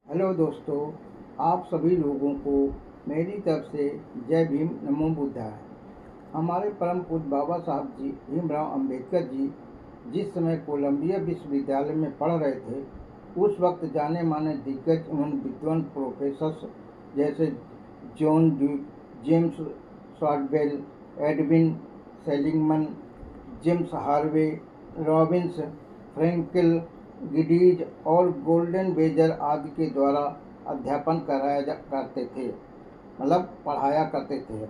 Hello दोस्तों, आप सभी लोगों को मेरी तरफ से जय भीम नमो बुद्धाय। हमारे परम पूज्य बाबा साहब जी भीमराव अंबेडकर जी जिस समय कोलंबिया विश्वविद्यालय में पढ़ रहे थे, उस वक्त जाने माने दिग्गज एवं विद्वान प्रोफेसर जैसे John Duke, James Shotwell, Edwin Seligman, James Harvey, Robbins, Frankel, गिडीज और गोल्डन बेजर आदि के द्वारा अध्यापन करते थे, मतलब पढ़ाया करते थे।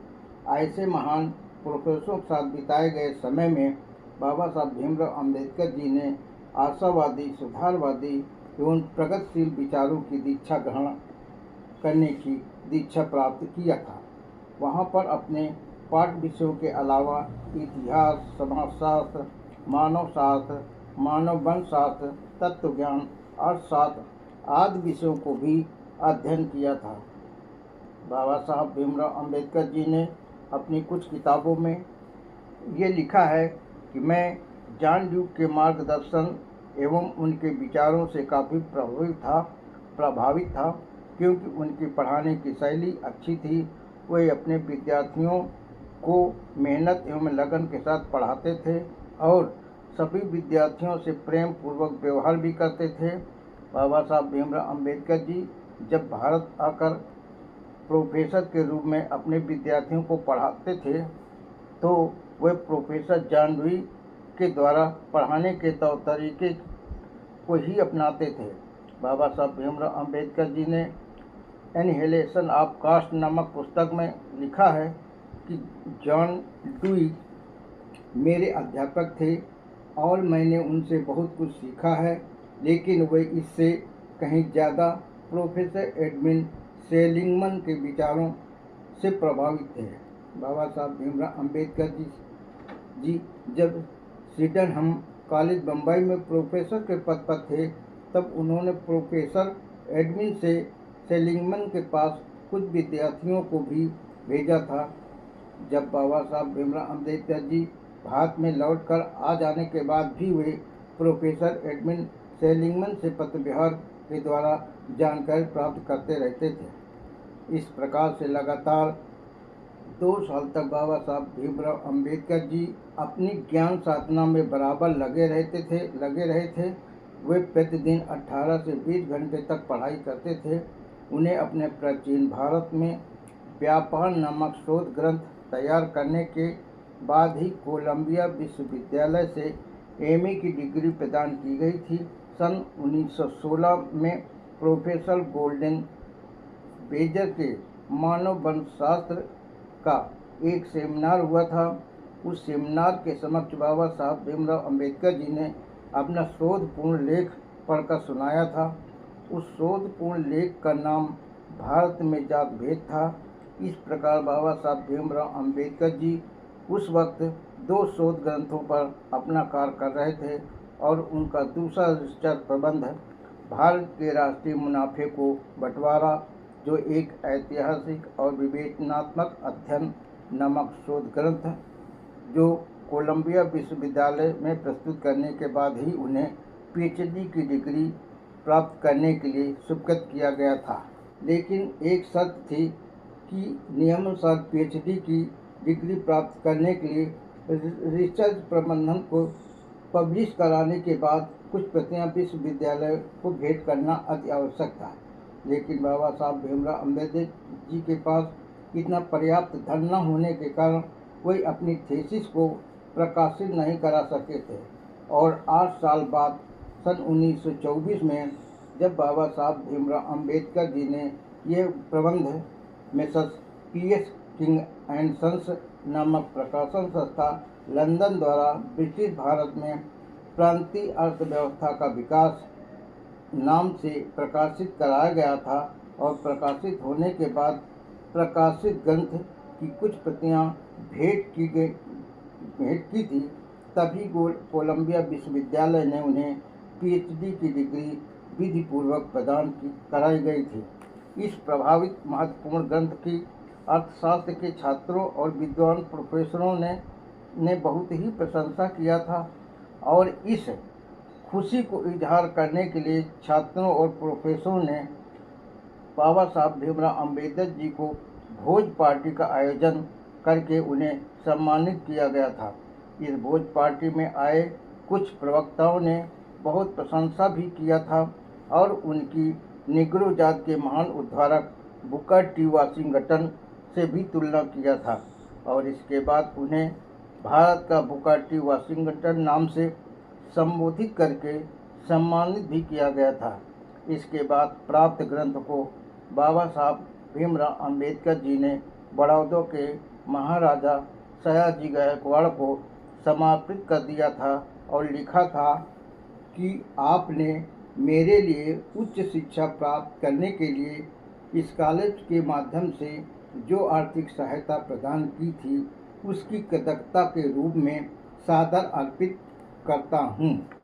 ऐसे महान प्रोफेसरों के साथ बिताए गए समय में बाबा साहब भीमराव अंबेडकर जी ने आशावादी, सुधारवादी एवं प्रगतिशील विचारों की दीक्षा ग्रहण करने की दीक्षा प्राप्त किया था। वहाँ पर अपने पाठ्य विषयों के अलावा इतिहास, समाजशास्त्र, मानवशास्त्र, मानव वंशशास्त्र, तत्व ज्ञान, अर्थशास्त्र आदि विषयों को भी अध्ययन किया था। बाबा साहब भीमराव अंबेडकर जी ने अपनी कुछ किताबों में ये लिखा है कि मैं जॉन ड्यूक के मार्गदर्शन एवं उनके विचारों से काफ़ी प्रभावित था, क्योंकि उनकी पढ़ाने की शैली अच्छी थी। वे अपने विद्यार्थियों को मेहनत एवं लगन के साथ पढ़ाते थे और सभी विद्यार्थियों से प्रेम पूर्वक व्यवहार भी करते थे। बाबा साहब भीमराव अंबेडकर जी जब भारत आकर प्रोफेसर के रूप में अपने विद्यार्थियों को पढ़ाते थे, तो वे प्रोफेसर जॉन ड्यूक के द्वारा पढ़ाने के तौर तरीके को ही अपनाते थे। बाबा साहब भीमराव अंबेडकर जी ने एनहिलेशन ऑफ कास्ट नामक पुस्तक में लिखा है कि जॉन ड्यूक मेरे अध्यापक थे और मैंने उनसे बहुत कुछ सीखा है, लेकिन वे इससे कहीं ज़्यादा प्रोफेसर एडविन सेलिंगमन के विचारों से प्रभावित थे। बाबा साहब भीमराव अंबेडकर जी जब सिडनहम कॉलेज बम्बई में प्रोफेसर के पद पर थे, तब उन्होंने प्रोफेसर एडविन सेलिंगमन के पास कुछ विद्यार्थियों को भी भेजा था। जब बाबा साहब भीमराव अंबेडकर जी भारत में लौटकर आ जाने के बाद भी वे प्रोफेसर एडविन सेलिंगमन से पत्र व्यवहार के द्वारा जानकारी प्राप्त करते रहते थे। इस प्रकार से लगातार 2 साल तक बाबा साहब भीमराव अंबेडकर जी अपनी ज्ञान साधना में बराबर लगे रहे थे। वे प्रतिदिन 18 से 20 घंटे तक पढ़ाई करते थे। उन्हें अपने प्राचीन भारत में व्यापार नामक शोध ग्रंथ तैयार करने के बाद ही कोलंबिया विश्वविद्यालय से एमए की डिग्री प्रदान की गई थी। सन 1916 में प्रोफेसर गोल्डन बेजर के मानव वंशशास्त्र का एक सेमिनार हुआ था। उस सेमिनार के समक्ष बाबा साहब भीमराव अंबेडकर जी ने अपना शोधपूर्ण लेख पढ़कर सुनाया था। उस शोधपूर्ण लेख का नाम भारत में जात भेद था। इस प्रकार बाबा साहब भीमराव अंबेडकर जी उस वक्त 2 शोध ग्रंथों पर अपना कार्य कर रहे थे और उनका दूसरा रिसर्च प्रबंध भारत के राष्ट्रीय मुनाफे को बंटवारा, जो एक ऐतिहासिक और विवेचनात्मक अध्ययन नामक शोध ग्रंथ जो कोलंबिया विश्वविद्यालय में प्रस्तुत करने के बाद ही उन्हें पीएचडी की डिग्री प्राप्त करने के लिए स्वीकृत किया गया था। लेकिन एक शर्त थी कि नियमानुसार पीएचडी की डिग्री प्राप्त करने के लिए रिसर्च प्रबंधन को पब्लिश कराने के बाद कुछ प्रतियां विश्वविद्यालय को भेंट करना अति आवश्यक था। लेकिन बाबा साहब भीमराव अंबेडकर जी के पास इतना पर्याप्त धन न होने के कारण वे अपनी थीसिस को प्रकाशित नहीं करा सके थे और 8 साल बाद सन 1924 में जब बाबा साहब भीमराव अंबेडकर जी ने यह प्रबंध Mrs PS King and Sons नामक प्रकाशन संस्था लंदन द्वारा ब्रिटिश भारत में प्रांतीय अर्थव्यवस्था का विकास नाम से प्रकाशित कराया गया था और प्रकाशित होने के बाद प्रकाशित ग्रंथ की कुछ प्रतियां भेंट की थी, तभी कोलंबिया विश्वविद्यालय ने उन्हें पीएचडी की डिग्री विधिपूर्वक प्रदान कराई गई थी। इस प्रभावित महत्वपूर्ण ग्रंथ की अर्थशास्त्र के छात्रों और विद्वान प्रोफेसरों ने बहुत ही प्रशंसा किया था और इस खुशी को इजहार करने के लिए छात्रों और प्रोफेसरों ने बाबा साहब भीमराव अम्बेडकर जी को भोज पार्टी का आयोजन करके उन्हें सम्मानित किया गया था। इस भोज पार्टी में आए कुछ प्रवक्ताओं ने बहुत प्रशंसा भी किया था और उनकी निग्रो जात के महान उद्धारक बुकर टी वाशिंगटन से भी तुलना किया था और इसके बाद उन्हें भारत का बुकर टी वाशिंगटन नाम से संबोधित करके सम्मानित भी किया गया था। इसके बाद प्राप्त ग्रंथ को बाबा साहब भीमराव अम्बेडकर जी ने बड़ौदा के महाराजा सयाजी गायकवाड़ को समर्पित कर दिया था और लिखा था कि आपने मेरे लिए उच्च शिक्षा प्राप्त करने के लिए इस कॉलेज के माध्यम से जो आर्थिक सहायता प्रदान की थी उसकी कृतज्ञता के रूप में सादर अर्पित करता हूँ।